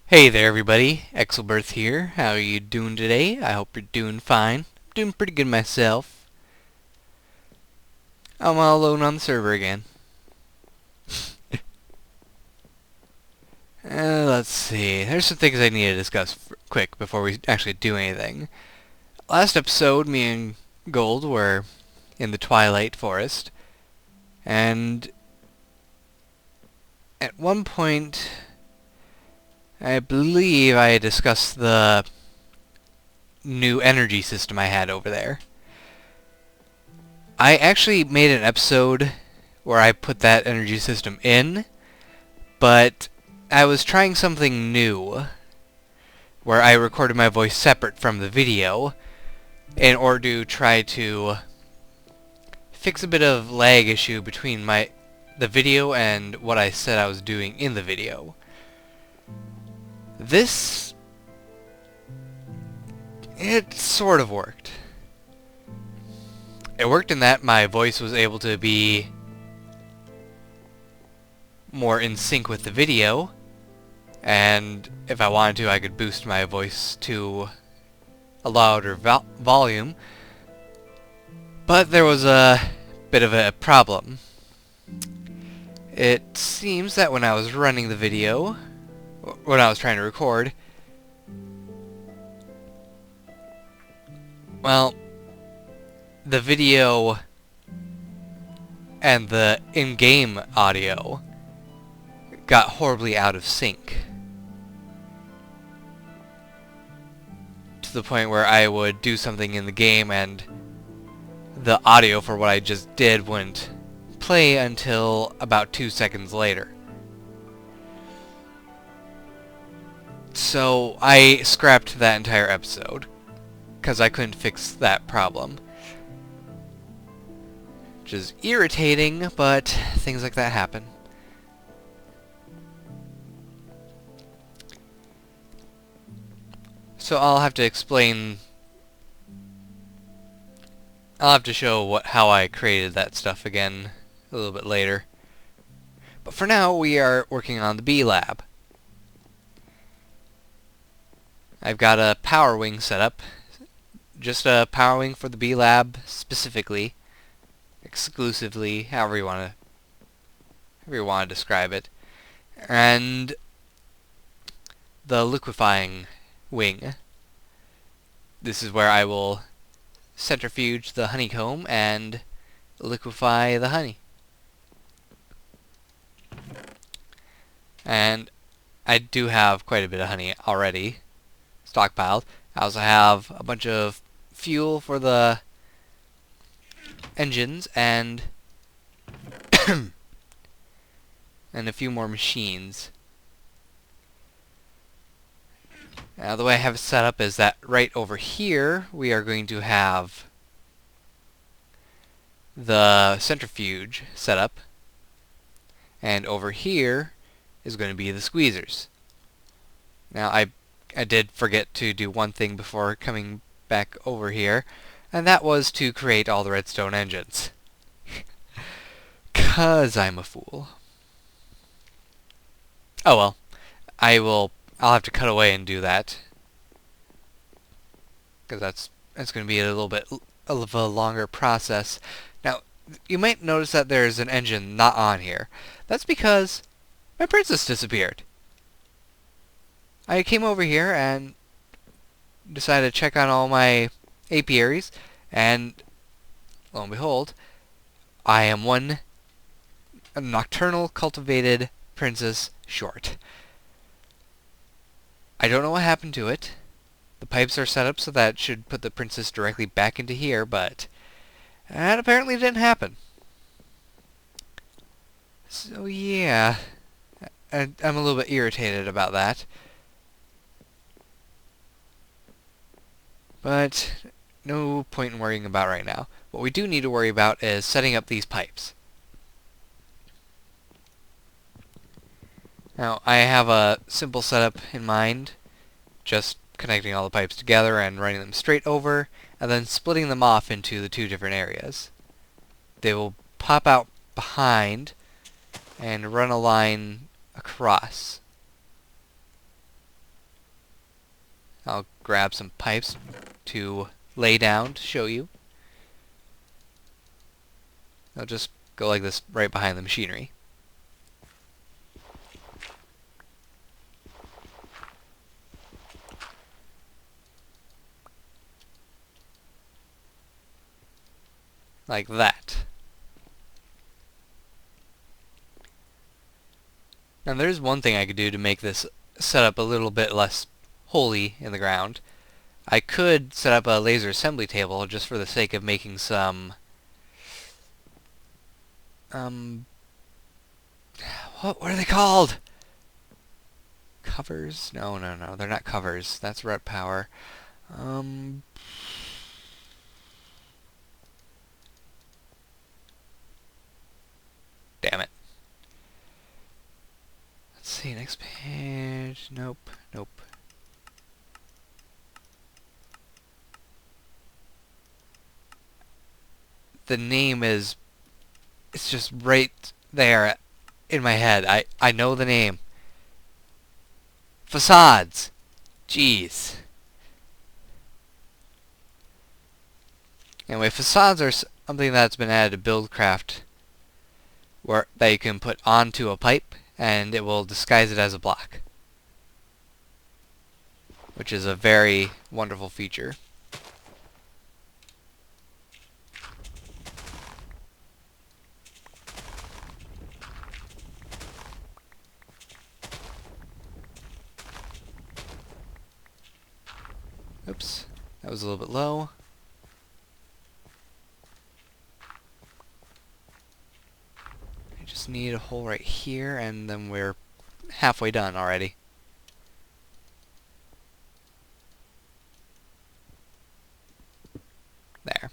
Hey there everybody, Exelbirth here. How are you doing today? I hope you're doing fine. I'm doing pretty good myself. I'm all alone on the server again. Let's see. There's some things I need to discuss quick before we actually do anything. Last episode, me and Gold were in the Twilight Forest, and at one point, I believe I discussed the new energy system I had over there. I actually made an episode where I put that energy system in, but I was trying something new where I recorded my voice separate from the video in order to try to fix a bit of lag issue between the video and what I said I was doing in the video. It sort of worked. It worked in that my voice was able to be more in sync with the video, and if I wanted to, I could boost my voice to a louder volume. But there was a bit of a problem. It seems that when I was running the video, when I was trying to record, well, the video and the in-game audio got horribly out of sync. To the point where I would do something in the game and the audio for what I just did wouldn't play until about 2 seconds later. So I scrapped that entire episode because I couldn't fix that problem. Which is irritating, but things like that happen. So I'll have to show how I created that stuff again a little bit later. But for now, we are working on the B lab. I've got a power wing set up. Just a power wing for the B lab specifically. Exclusively, however you want to describe it. And the liquefying wing. This is where I will centrifuge the honeycomb and liquefy the honey. And I do have quite a bit of honey already stockpiled. I also have a bunch of fuel for the engines and and a few more machines. Now the way I have it set up is that right over here we are going to have the centrifuge set up, and over here is going to be the squeezers. Now I did forget to do one thing before coming back over here, and that was to create all the redstone engines. 'Cause I'm a fool. Oh well. I'll have to cut away and do that. 'Cause that's going to be a little bit of a longer process. Now, you might notice that there's an engine not on here. That's because my princess disappeared. I came over here and decided to check on all my apiaries, and lo and behold, I am a nocturnal cultivated princess short. I don't know what happened to it. The pipes are set up so that it should put the princess directly back into here, but that apparently didn't happen. So yeah, I'm a little bit irritated about that. But no point in worrying about right now. What we do need to worry about is setting up these pipes. Now, I have a simple setup in mind, just connecting all the pipes together and running them straight over, and then splitting them off into the two different areas. They will pop out behind and run a line across. I'll grab some pipes to lay down to show you. I'll just go like this right behind the machinery. Like that. Now there's one thing I could do to make this setup a little bit less holy in the ground. I could set up a laser assembly table just for the sake of making some what are they called? Covers? No, they're not covers. That's ret power. Damn it. Let's see, next page. Nope. The name is... It's just right there in my head. I know the name. Facades. Jeez. Anyway, facades are something that's been added to Buildcraft that you can put onto a pipe and it will disguise it as a block, which is a very wonderful feature. Oops, that was a little bit low. I just need a hole right here and then we're halfway done already. There.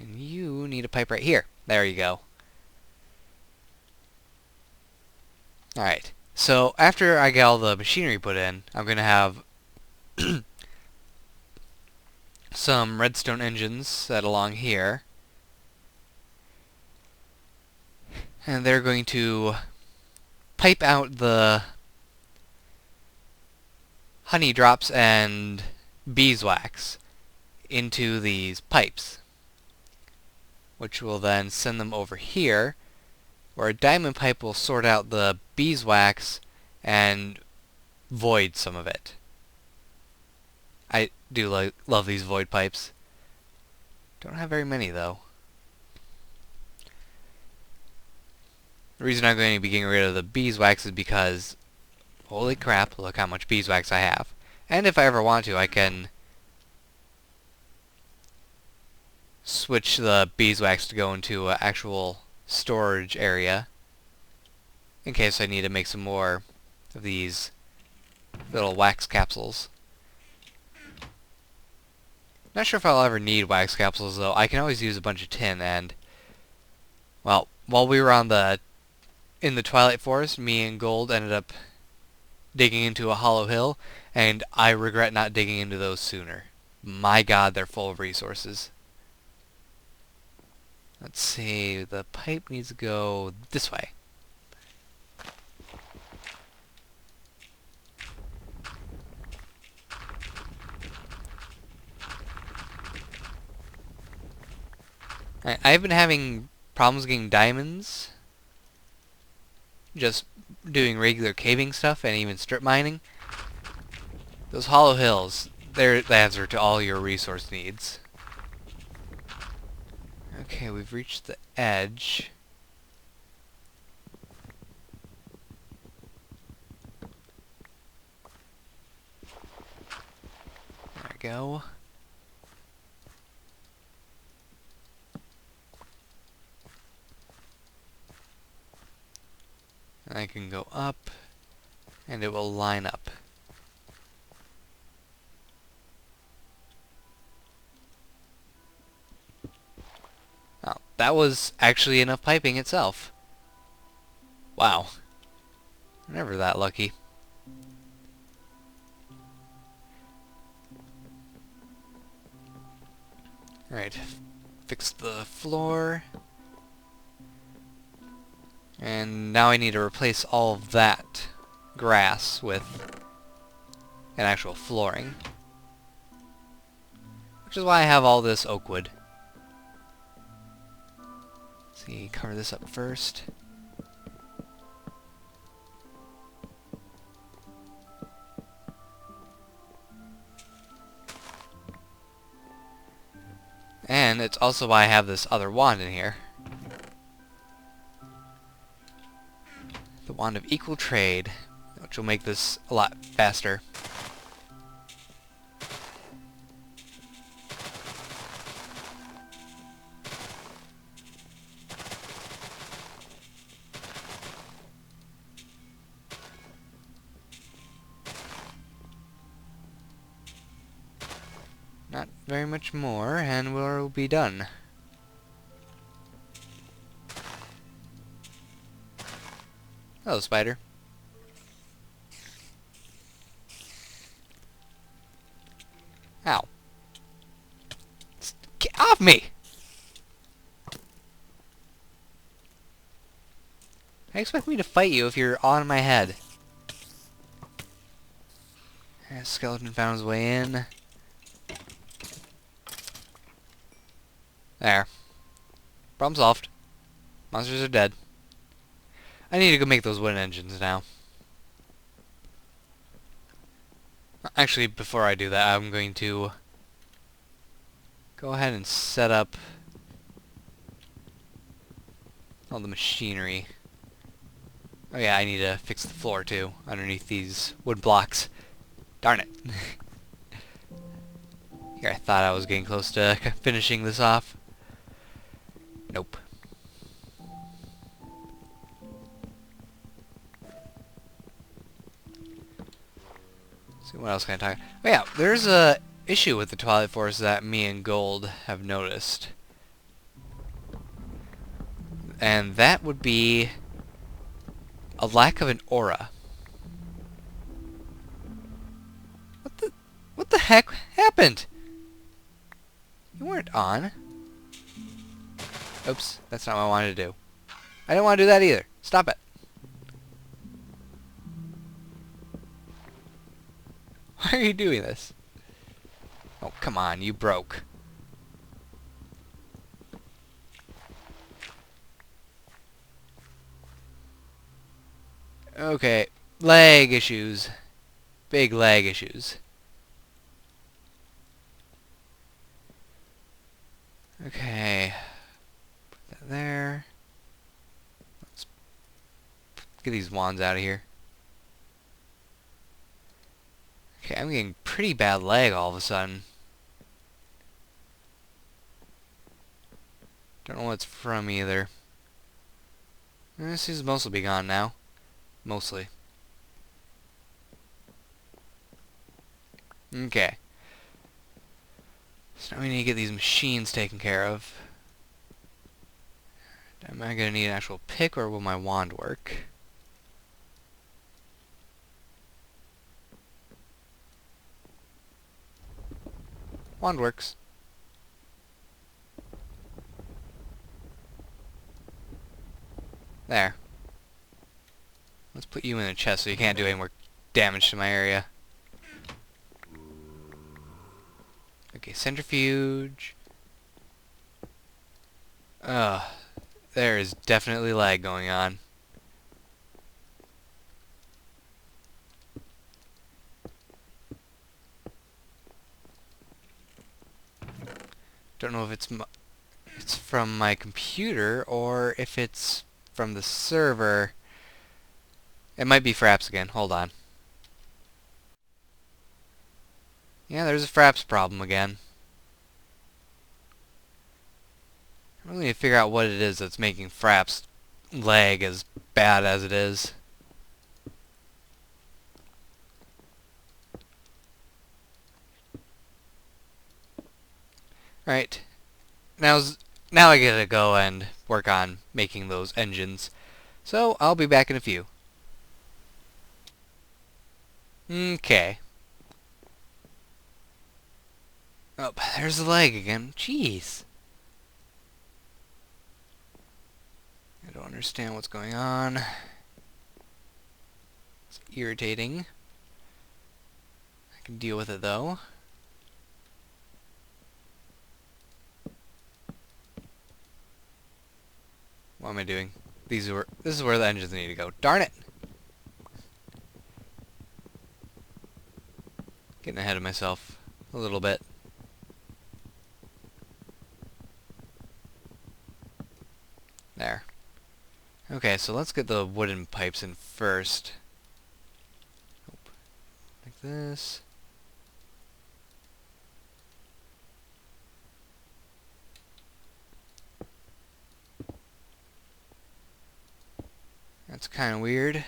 And you need a pipe right here. There you go. Alright, so after I get all the machinery put in, I'm going to have some redstone engines set along here. And they're going to pipe out the honey drops and beeswax into these pipes, which will then send them over here, where a diamond pipe will sort out the beeswax and void some of it. I do love these void pipes. Don't have very many though. The reason I'm going to be getting rid of the beeswax is because, holy crap, look how much beeswax I have. And if I ever want to, I can switch the beeswax to go into an actual storage area in case I need to make some more of these little wax capsules. Not sure if I'll ever need wax capsules though. I can always use a bunch of tin, and well, while we were in the Twilight Forest, me and Gold ended up digging into a hollow hill, and I regret not digging into those sooner. My god, they're full of resources. Let's see, the pipe needs to go this way. I've been having problems getting diamonds, just doing regular caving stuff and even strip mining. Those hollow hills, they're the answer to all your resource needs. Okay, we've reached the edge. There we go. And I can go up, and it will line up. Oh, that was actually enough piping itself. Wow. Never that lucky. Alright, fix the floor. And now I need to replace all of that grass with an actual flooring. Which is why I have all this oak wood. Let's see, cover this up first. And it's also why I have this other wand in here. The Wand of Equal Trade, which will make this a lot faster. Not very much more, and we'll be done. Hello, spider. Ow. Get off me! I expect me to fight you if you're on my head. Skeleton found his way in. There. Problem solved. Monsters are dead. I need to go make those wooden engines now. Actually, before I do that, I'm going to go ahead and set up all the machinery. Oh yeah, I need to fix the floor too, underneath these wood blocks. Darn it. Here, I thought I was getting close to finishing this off. Nope. See, what else can I talk? Oh yeah, there's a issue with the Twilight Forest that me and Gold have noticed. And that would be a lack of an aura. What the heck happened? You weren't on. Oops, that's not what I wanted to do. I didn't want to do that either. Stop it. Why are you doing this? Oh, come on, you broke. Okay, lag issues. Big lag issues. Okay. Put that there. Let's get these wands out of here. Okay, I'm getting pretty bad lag all of a sudden. Don't know what it's from either. This seems to mostly be gone now. Mostly. Okay. So now we need to get these machines taken care of. Am I going to need an actual pick, or will my wand work? Wand works. There. Let's put you in a chest so you can't do any more damage to my area. Okay, centrifuge. There is definitely lag going on. Don't know if it's from my computer or if it's from the server. It might be Fraps again. Hold on. Yeah, there's a Fraps problem again. I really need to figure out what it is that's making Fraps lag as bad as it is. Right. Now I gotta go and work on making those engines. So I'll be back in a few. Okay. Oh, there's the lag again. Jeez. I don't understand what's going on. It's irritating. I can deal with it though. What am I doing? This is where the engines need to go. Darn it! Getting ahead of myself a little bit. There. Okay, so let's get the wooden pipes in first. Like this. That's kind of weird.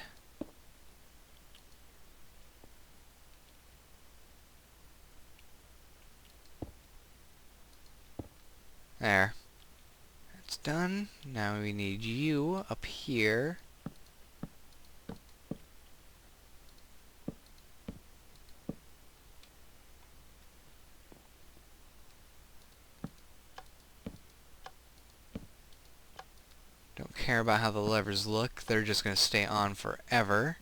There. That's done. Now we need you up here. Don't care about how the levers look. They're just going to stay on forever.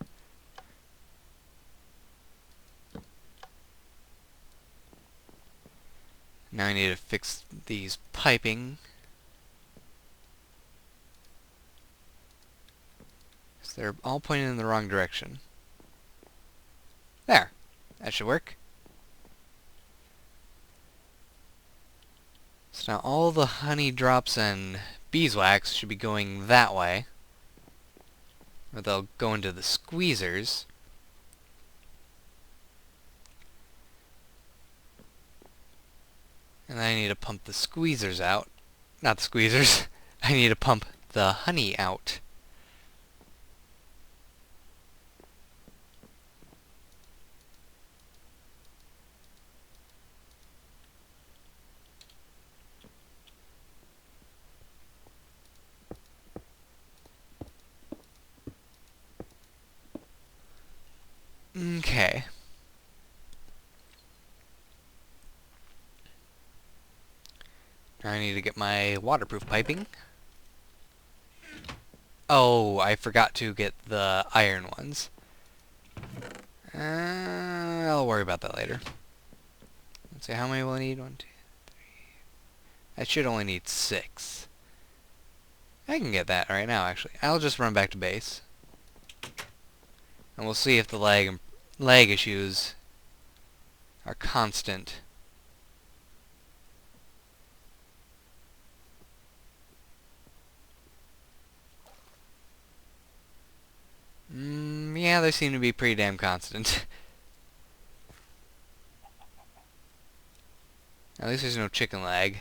Now I need to fix these piping. So they're all pointing in the wrong direction. There. That should work. So now all the honey drops and beeswax should be going that way. Or they'll go into the squeezers. And then I need to pump the squeezers out. Not the squeezers. I need to pump the honey out. Okay. Now I need to get my waterproof piping. Oh, I forgot to get the iron ones. I'll worry about that later. Let's see, how many will I need? 1, 2, 3. I should only need 6. I can get that right now, actually. I'll just run back to base. And we'll see if the lag issues are constant. Yeah, they seem to be pretty damn constant. At least there's no chicken lag.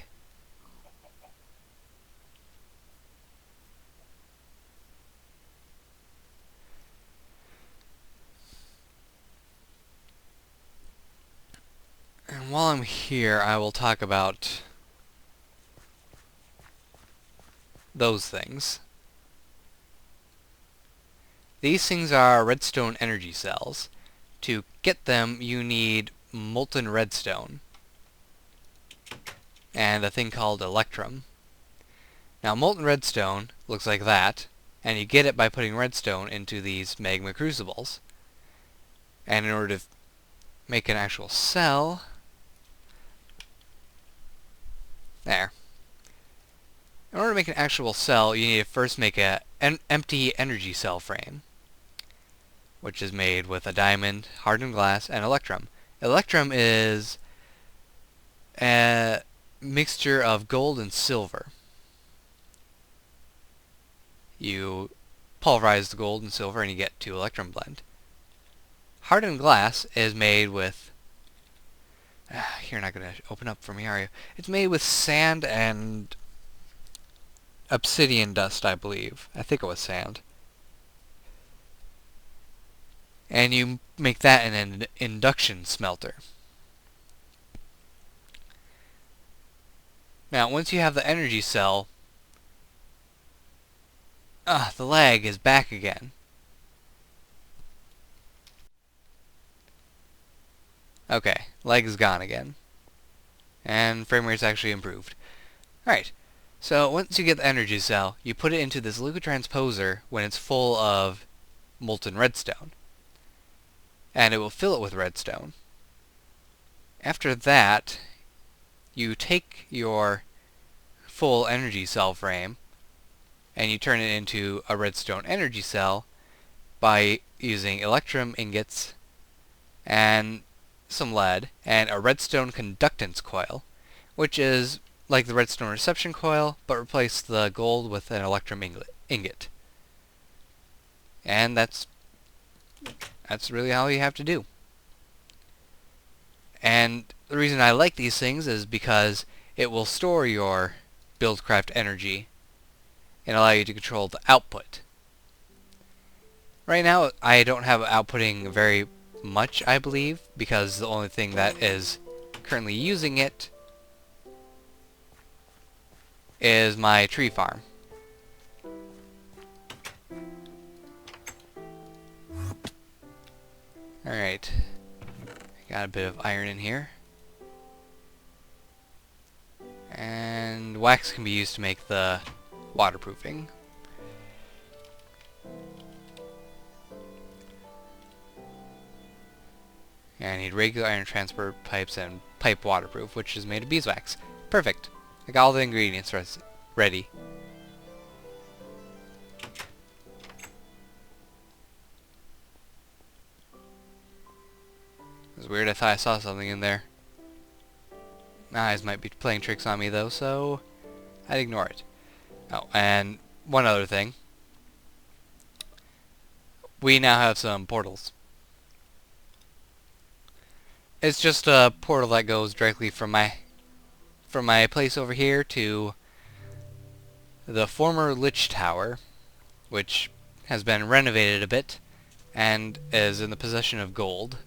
And while I'm here, I will talk about those things. These things are redstone energy cells. To get them, you need molten redstone and a thing called electrum. Now, molten redstone looks like that, and you get it by putting redstone into these magma crucibles. And in order to make an actual cell, there. In order to make an actual cell, you need to first make an empty energy cell frame, which is made with a diamond, hardened glass, and electrum. Electrum is a mixture of gold and silver. You pulverize the gold and silver and you get 2 electrum blend. Hardened glass is made with... you're not going to open up for me, are you? It's made with sand and obsidian dust, I believe. I think it was sand. And you make that in an induction smelter. Now, once you have the energy cell, the lag is back again. Okay, lag is gone again. And frame rate's actually improved. Alright, So once you get the energy cell, you put it into this liquid transposer when it's full of molten redstone. And it will fill it with redstone. After that, you take your full energy cell frame and you turn it into a redstone energy cell by using electrum ingots and some lead and a redstone conductance coil, which is like the redstone reception coil, but replace the gold with an electrum ingot. And that's really all you have to do. And the reason I like these things is because it will store your buildcraft energy and allow you to control the output. Right now, I don't have outputting very much, I believe, because the only thing that is currently using it is my tree farm. Alright. Got a bit of iron in here. And wax can be used to make the waterproofing. And I need regular iron transport pipes and pipe waterproof, which is made of beeswax. Perfect. I got all the ingredients ready. It was weird, I thought I saw something in there. My eyes might be playing tricks on me though, so I'd ignore it. Oh, and one other thing. We now have some portals. It's just a portal that goes directly from my place over here to the former Lich Tower, which has been renovated a bit and is in the possession of gold.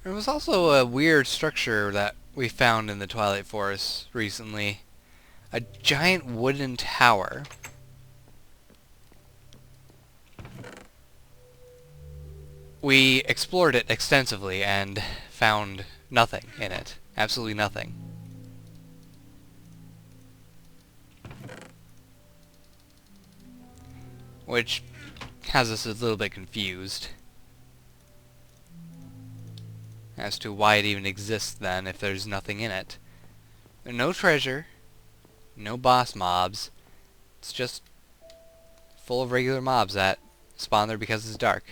There was also a weird structure that we found in the Twilight Forest recently. A giant wooden tower. We explored it extensively and found nothing in it. Absolutely nothing. Which has us a little bit confused as to why it even exists then if there's nothing in it. There's no treasure, no boss mobs. It's just full of regular mobs that spawn there because it's dark.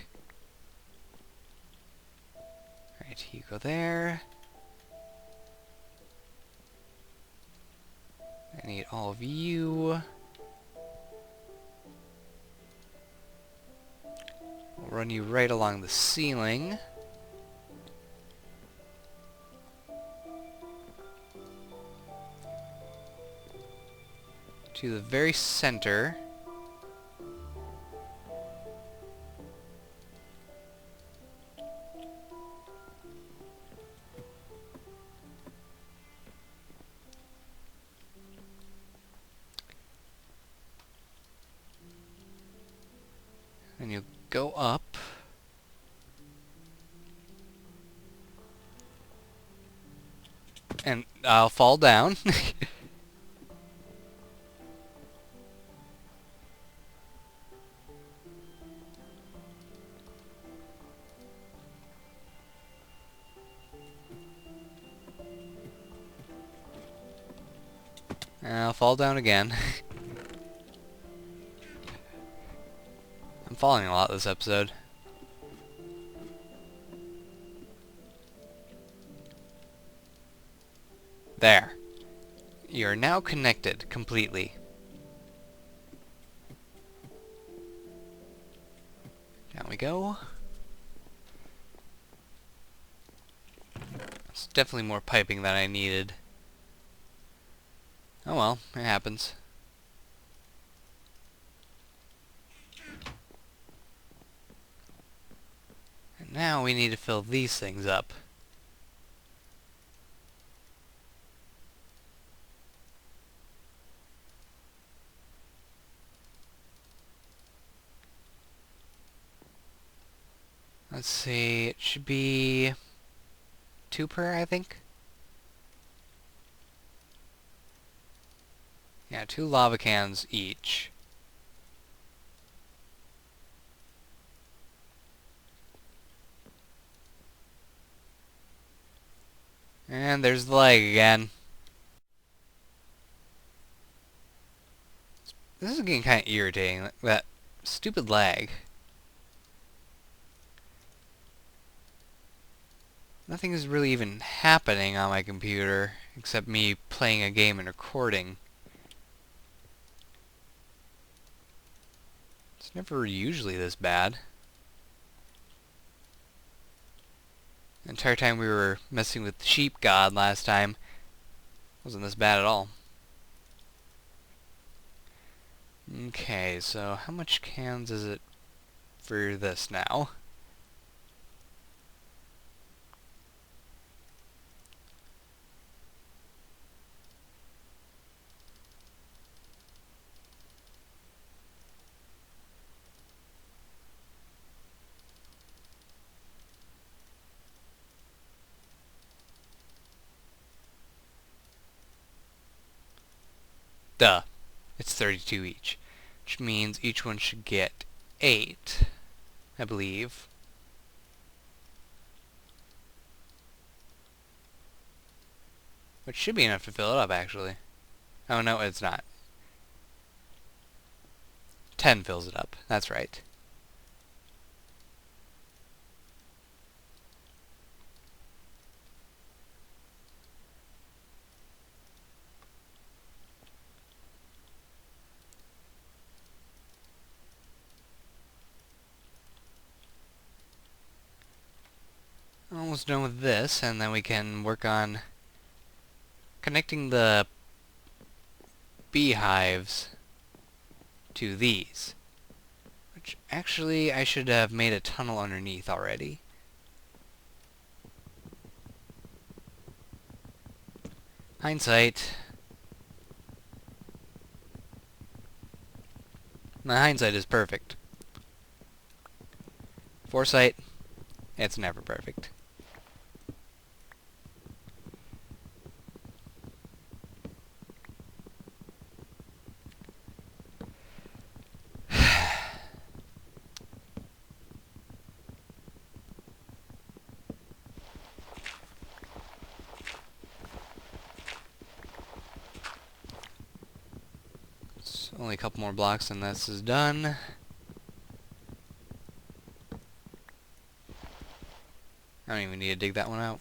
Alright, you go there. I need all of you. We'll run you right along the ceiling. To the very center. And you go up. And I'll fall down. And I'll fall down again. I'm falling a lot this episode. There. You're now connected completely. Down we go. It's definitely more piping than I needed. Oh well, it happens. And now we need to fill these things up. Let's see, it should be 2 per, I think. Yeah, 2 lava cans each. And there's the lag again. This is getting kind of irritating, that stupid lag. Nothing is really even happening on my computer, except me playing a game and recording. It's never usually this bad. The entire time we were messing with the sheep god last time, wasn't this bad at all. Okay, so how much cans is it for this now? Duh. It's 32 each. Which means each one should get 8, I believe. Which should be enough to fill it up, actually. Oh, no, it's not. 10 fills it up. That's right. Almost done with this, and then we can work on connecting the beehives to these. Which, actually, I should have made a tunnel underneath already. Hindsight. My hindsight is perfect. Foresight, it's never perfect. Only a couple more blocks and this is done. I don't even need to dig that one out.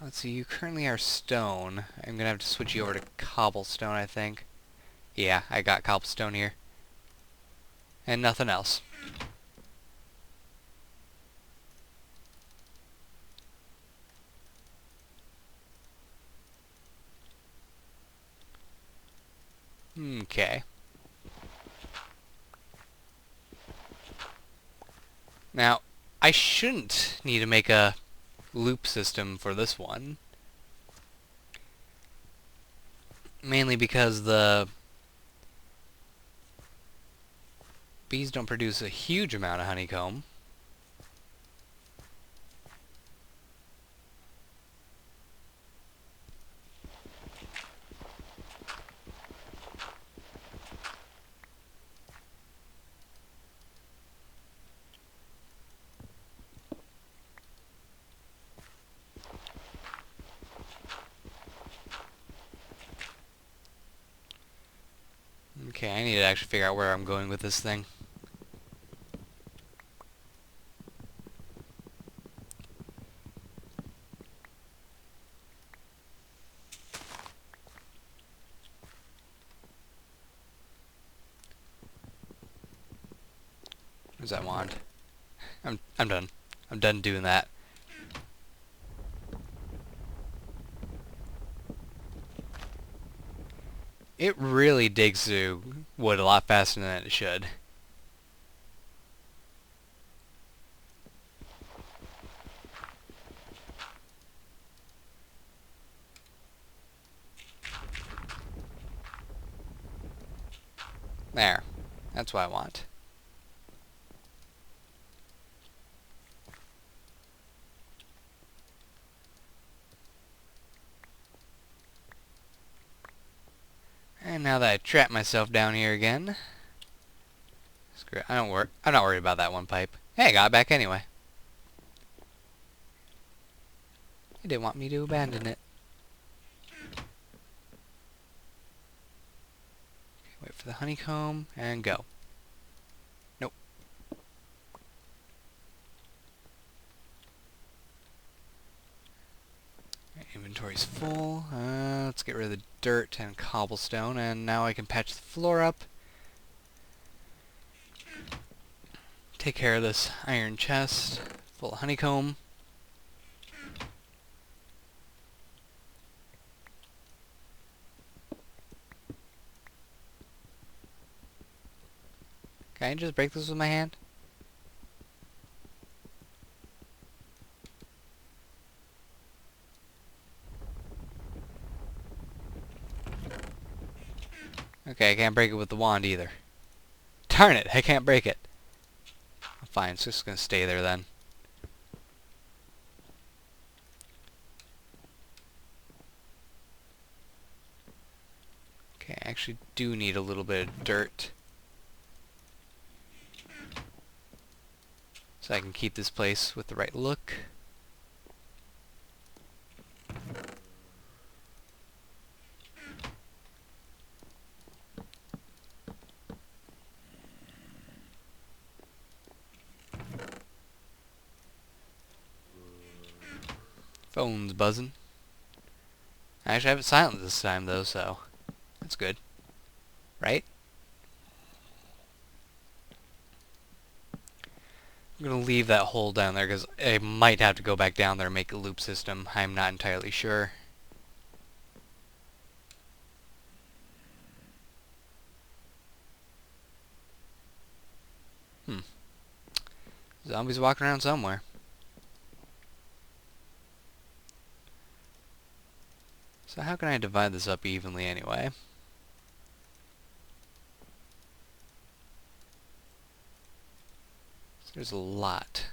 Let's see, you currently are stone. I'm gonna have to switch you over to cobblestone, I think. Yeah, I got cobblestone here. And nothing else. Okay. Now, I shouldn't need to make a loop system for this one. Mainly because the bees don't produce a huge amount of honeycomb. Okay, I need to actually figure out where I'm going with this thing. What does that want? I'm done. I'm done doing that. It really digs through wood a lot faster than it should. There. That's what I want. And now that I trapped myself down here again, screw it. I'm not worried about that one pipe. Hey, I got it back anyway. It didn't want me to abandon it. Okay, wait for the honeycomb and go. Nope. Inventory's full. Let's get rid of the dirt and cobblestone, and now I can patch the floor up. Take care of this iron chest full of honeycomb. Can I just break this with my hand? Okay, I can't break it with the wand either. Darn it, I can't break it. Fine, it's just gonna stay there then. Okay, I actually do need a little bit of dirt, so I can keep this place with the right look. Phone's buzzing. I actually have it silent this time though, so that's good. Right? I'm gonna leave that hole down there because I might have to go back down there and make a loop system. I'm not entirely sure. Zombies walking around somewhere. So how can I divide this up evenly anyway? So there's a lot.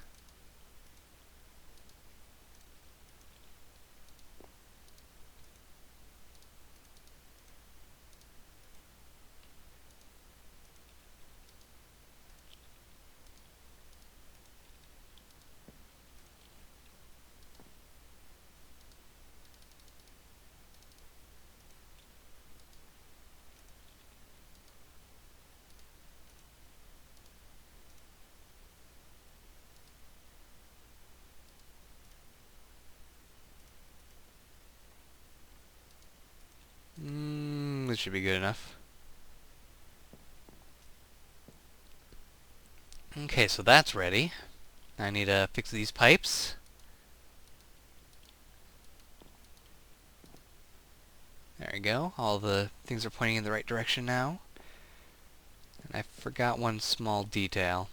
This should be good enough. Okay, so that's ready. I need to fix these pipes. There we go. All the things are pointing in the right direction now. And I forgot one small detail.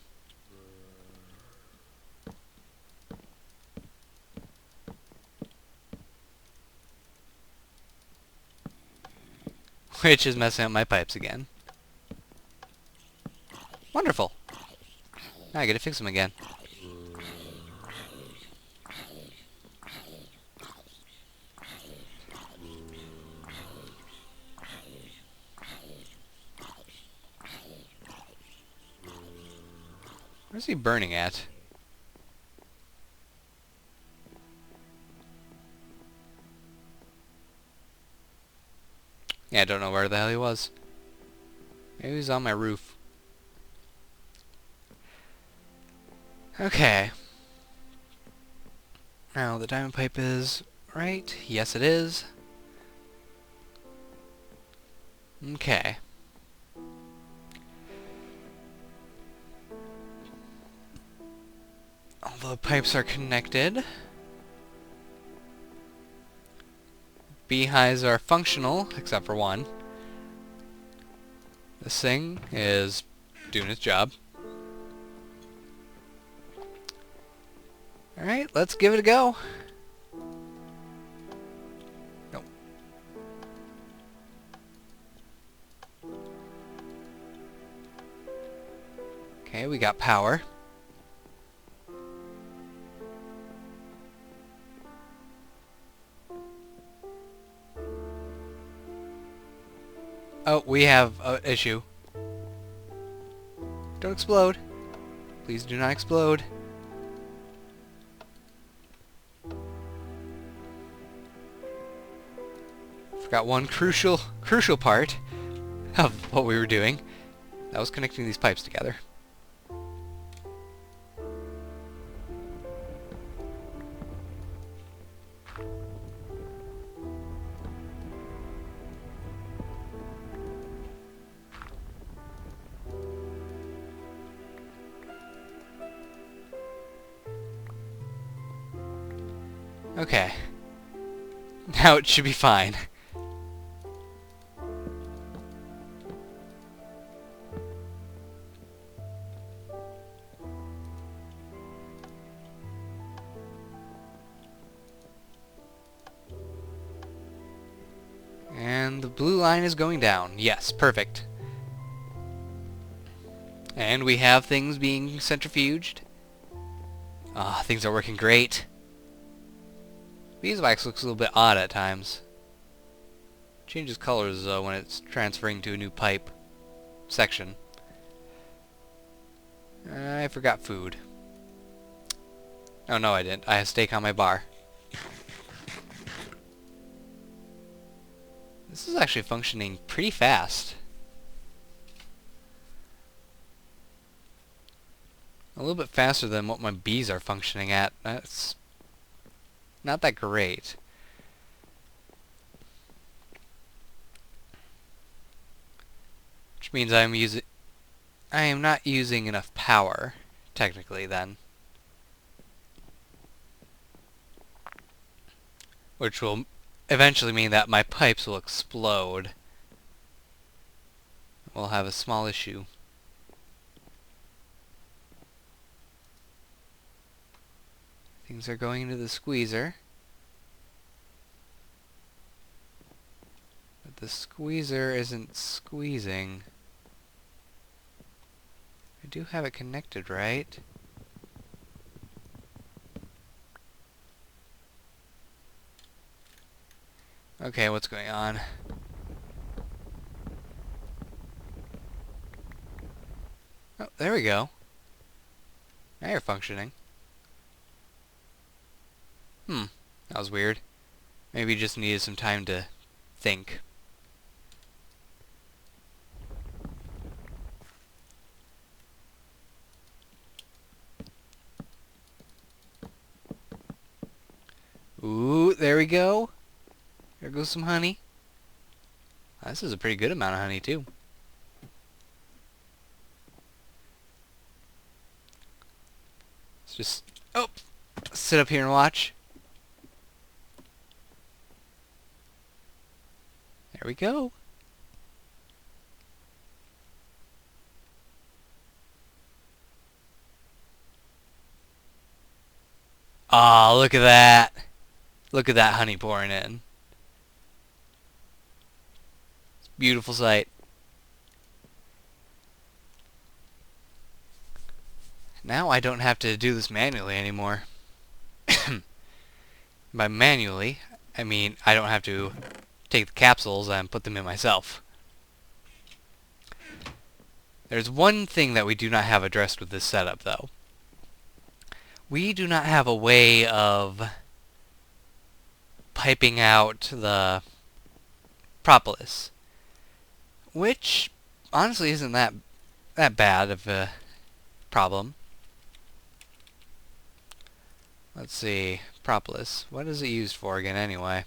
Which is messing up my pipes again. Wonderful. Now I gotta fix them again. Where's he burning at? Yeah, I don't know where the hell he was. Maybe he's on my roof. Okay. Now, the diamond pipe is right. Yes, it is. Okay. All the pipes are connected. Beehives are functional, except for one. This thing is doing its job. Alright, let's give it a go. Nope. Okay, we got power. Oh, we have an issue. Don't explode. Please do not explode. Forgot one crucial part of what we were doing. That was connecting these pipes together. Okay. Now it should be fine. And the blue line is going down. Yes, perfect. And we have things being centrifuged. Ah, things are working great. Beeswax looks a little bit odd at times. Changes colors when it's transferring to a new pipe section. I forgot food. Oh no, I didn't. I have steak on my bar. This is actually functioning pretty fast. A little bit faster than what my bees are functioning at. That's not that great. Which means I am not using enough power, technically, then. Which will eventually mean that my pipes will explode. We'll have a small issue. Things are going into the squeezer. But the squeezer isn't squeezing. I do have it connected, right? Okay, what's going on? Oh, there we go. Now you're functioning. That was weird. Maybe you just needed some time to think. Ooh, there we go. There goes some honey. This is a pretty good amount of honey, too. Let's just, sit up here and watch. There we go. Ah, look at that. Look at that honey pouring in. It's a beautiful sight. Now I don't have to do this manually anymore. By manually, I mean I don't have to take the capsules and put them in myself. There's one thing that we do not have addressed with this setup, though. We do not have a way of piping out the propolis, which honestly isn't that bad of a problem. Let's see, propolis. What is it used for again, anyway?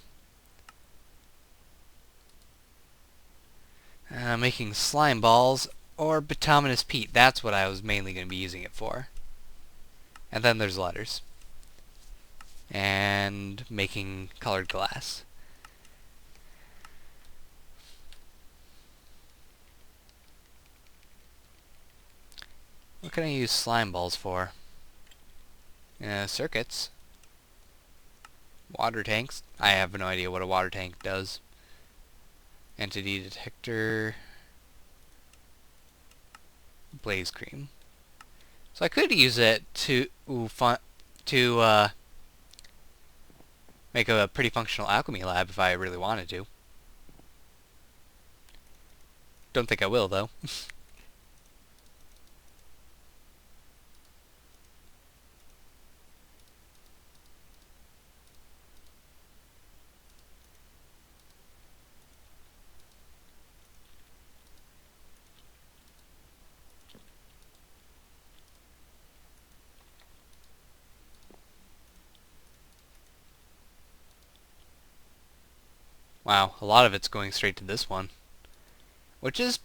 Making slime balls or bituminous peat. That's what I was mainly going to be using it for. And then there's letters. And making colored glass. What can I use slime balls for? Circuits. Water tanks. I have no idea what a water tank does. Entity detector. Blaze cream. So I could use it to make a pretty functional alchemy lab if I really wanted to. Don't think I will, though. Wow, a lot of it's going straight to this one. Which is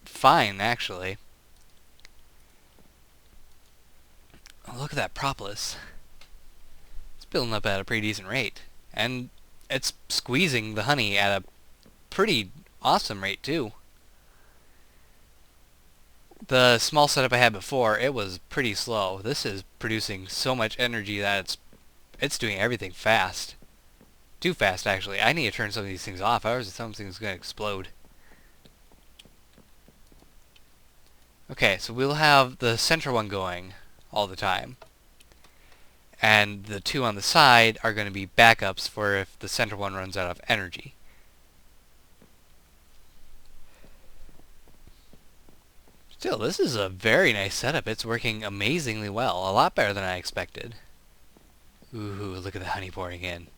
fine, actually. Oh, look at that propolis. It's building up at a pretty decent rate. And it's squeezing the honey at a pretty awesome rate, too. The small setup I had before, it was pretty slow. This is producing so much energy that it's doing everything fast. Too fast, actually. I need to turn some of these things off, otherwise something's going to explode. Okay, so we'll have the center one going all the time. And the two on the side are going to be backups for if the center one runs out of energy. Still, this is a very nice setup. It's working amazingly well. A lot better than I expected. Ooh, look at the honey pouring in.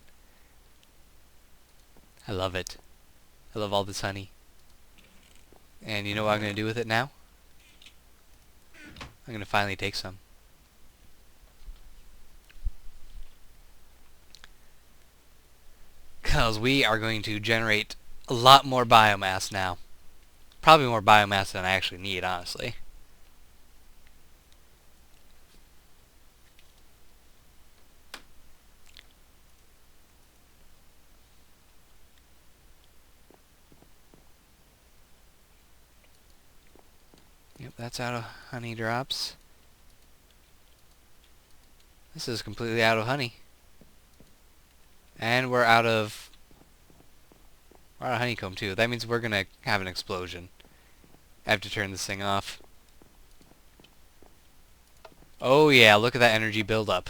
I love it. I love all this honey. And you know what I'm going to do with it now? I'm going to finally take some. Because we are going to generate a lot more biomass now. Probably more biomass than I actually need, honestly. Yep, that's out of honey drops. This is completely out of honey. And we're out of honeycomb too. That means we're gonna have an explosion. I have to turn this thing off. Oh yeah, look at that energy buildup.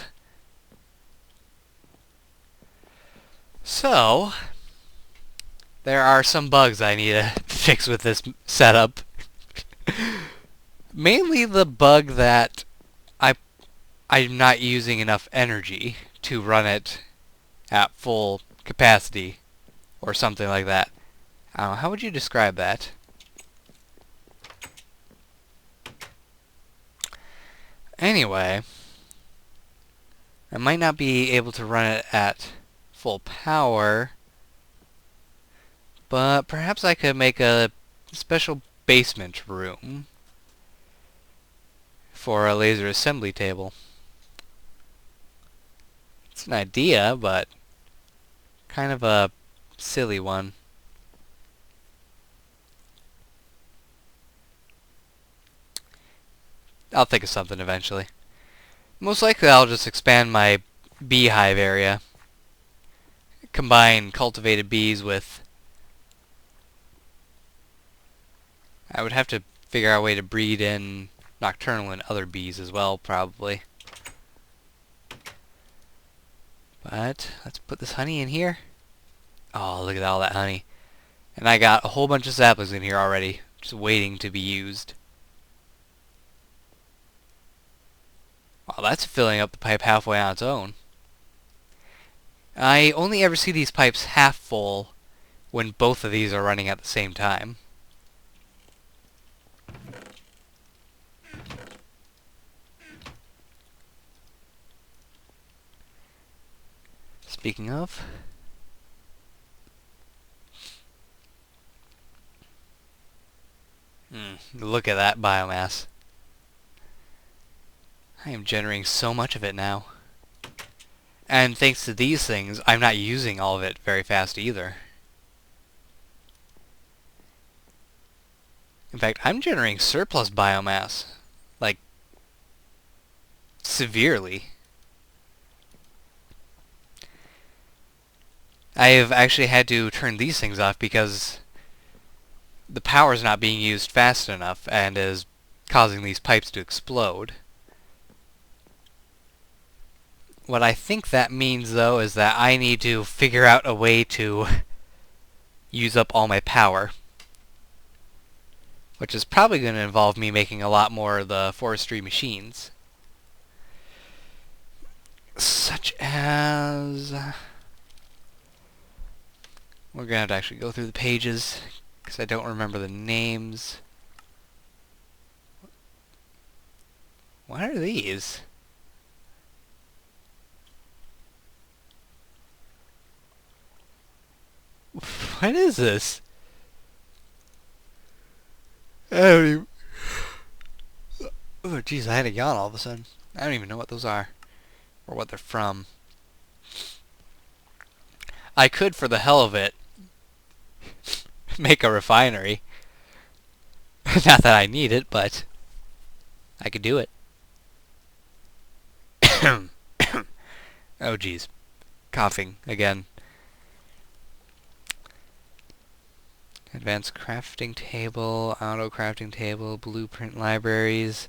So, there are some bugs I need to fix with this setup. Mainly the bug that I'm not using enough energy to run it at full capacity, or something like that. I don't know, how would you describe that? Anyway, I might not be able to run it at full power, but perhaps I could make a special basement room for a laser assembly table. It's an idea, but kind of a silly one. I'll think of something eventually. Most likely I'll just expand my beehive area. Combine cultivated bees with... I would have to figure out a way to breed in nocturnal and other bees as well, probably. But let's put this honey in here. Oh, look at all that honey. And I got a whole bunch of saplings in here already, just waiting to be used. Wow, that's filling up the pipe halfway on its own. I only ever see these pipes half full when both of these are running at the same time. Speaking of... look at that biomass. I am generating so much of it now. And thanks to these things, I'm not using all of it very fast either. In fact, I'm generating surplus biomass. Like, severely. I've actually had to turn these things off because the power's not being used fast enough and is causing these pipes to explode. What I think that means, though, is that I need to figure out a way to use up all my power. which is probably going to involve me making a lot more of the forestry machines. Such as... we're going to have to actually go through the pages, because I don't remember the names. What are these? What is this? I don't even... oh, jeez, I had a yawn all of a sudden. I don't even know what those are, or what they're from. I could, for the hell of it, make a refinery. Not that I need it, but I could do it. Oh, jeez. Coughing again. Advanced crafting table, auto crafting table, blueprint libraries,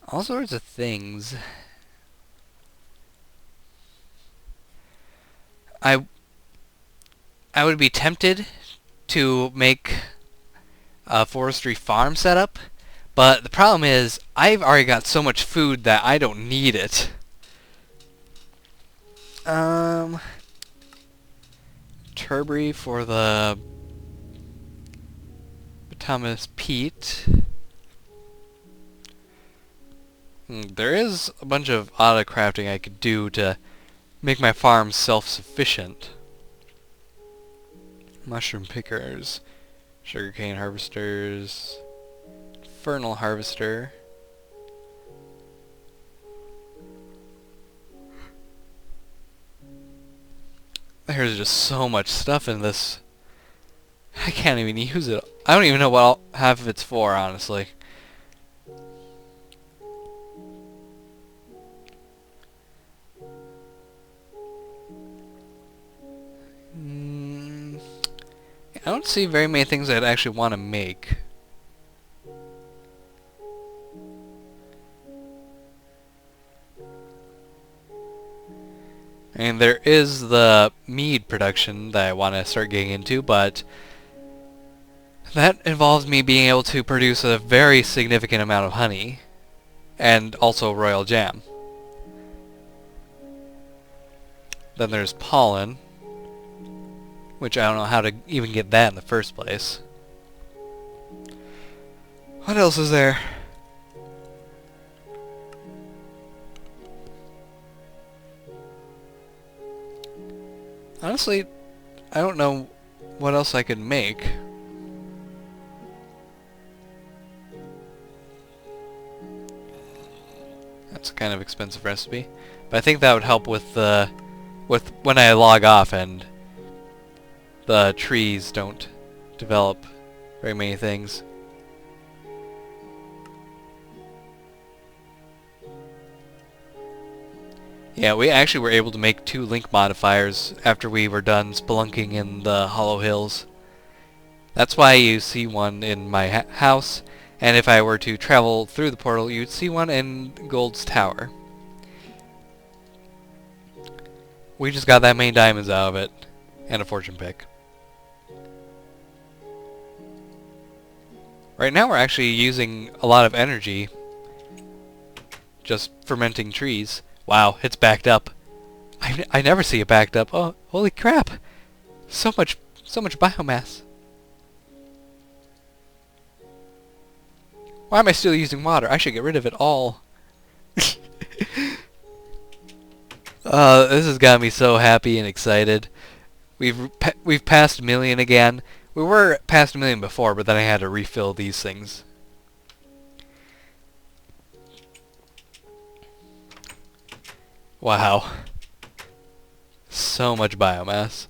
all sorts of things. I would be tempted to make a forestry farm setup, but the problem is I've already got so much food that I don't need it. Turbary for the bituminous peat. There is a bunch of auto crafting I could do to make my farm self-sufficient. Mushroom pickers, sugarcane harvesters, fernal harvester. There's just so much stuff in this. I can't even use it. I don't even know what half of it's for, honestly. I don't see very many things I'd actually want to make. And there is the mead production that I want to start getting into, but that involves me being able to produce a very significant amount of honey, and also royal jam. Then there's pollen, which I don't know how to even get that in the first place. What else is there? Honestly, I don't know what else I could make. That's a kind of expensive recipe, but I think that would help with the when I log off and the trees don't develop very many things. Yeah, we actually were able to make 2 link modifiers after we were done spelunking in the Hollow Hills. That's why you see one in my house, and if I were to travel through the portal, you'd see one in Gold's Tower. We just got that many diamonds out of it, and a fortune pick. Right now we're actually using a lot of energy just fermenting trees. Wow, it's backed up. I never see it backed up. Oh, holy crap! So much biomass. Why am I still using water? I should get rid of it all. This has got me so happy and excited. We've passed 1 million again. We were past 1 million before, but then I had to refill these things. Wow. So much biomass.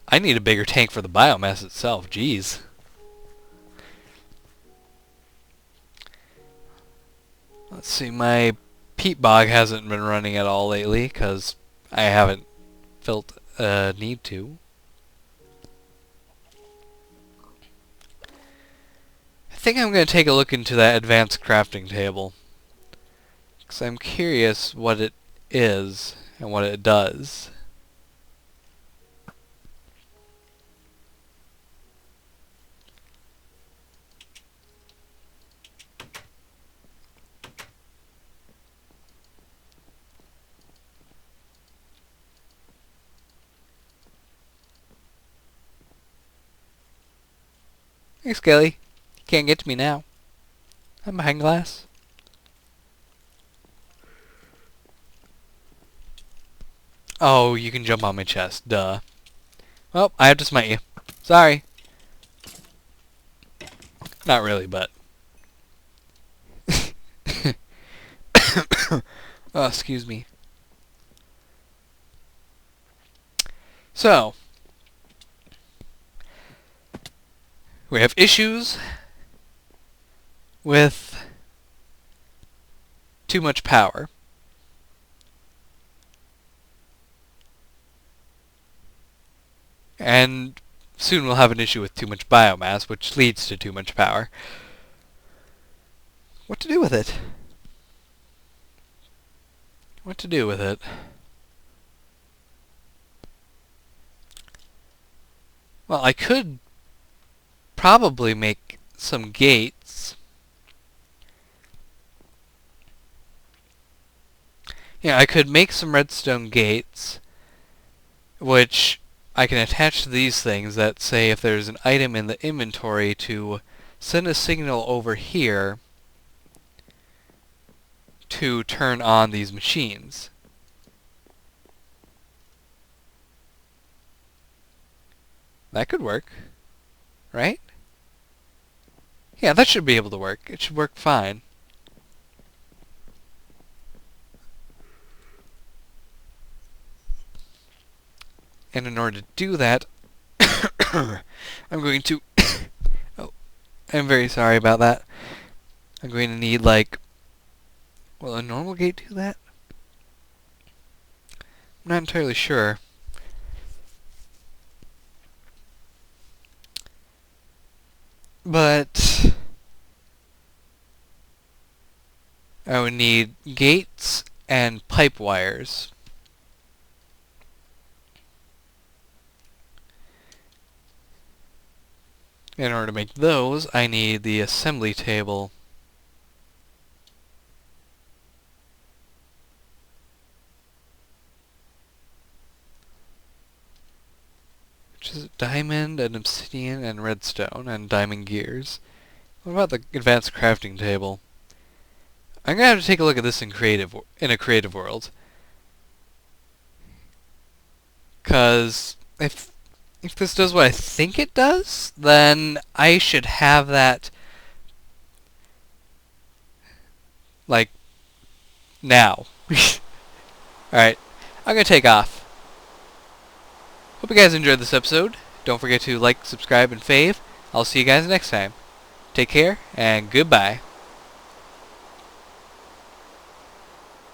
I need a bigger tank for the biomass itself. Jeez. Let's see, my peat bog hasn't been running at all lately because I haven't felt a need to. I think I'm going to take a look into that advanced crafting table, because I'm curious what it is and what it does. Hey, Skelly. You can't get to me now. I'm behind glass. Oh, you can jump on my chest. Duh. Well, I have to smite you. Sorry. Not really, but... Oh, excuse me. So, we have issues with too much power. And soon we'll have an issue with too much biomass, which leads to too much power. What to do with it? What to do with it? Well, I could probably make some gates. Yeah, I could make some redstone gates, which I can attach to these things that say if there's an item in the inventory to send a signal over here to turn on these machines. That could work, right? Yeah, that should be able to work. It should work fine. And in order to do that, I'm going to... Oh, I'm very sorry about that. I'm going to need, like... Will a normal gate do that? I'm not entirely sure. But... I would need gates and pipe wires. In order to make those, I need the assembly table. Which is diamond and obsidian and redstone and diamond gears. What about the advanced crafting table? I'm gonna have to take a look at this in a creative world. 'Cause if this does what I think it does, then I should have that like now. Alright, I'm gonna take off. Hope you guys enjoyed this episode. Don't forget to like, subscribe, and fave. I'll see you guys next time. Take care, and goodbye.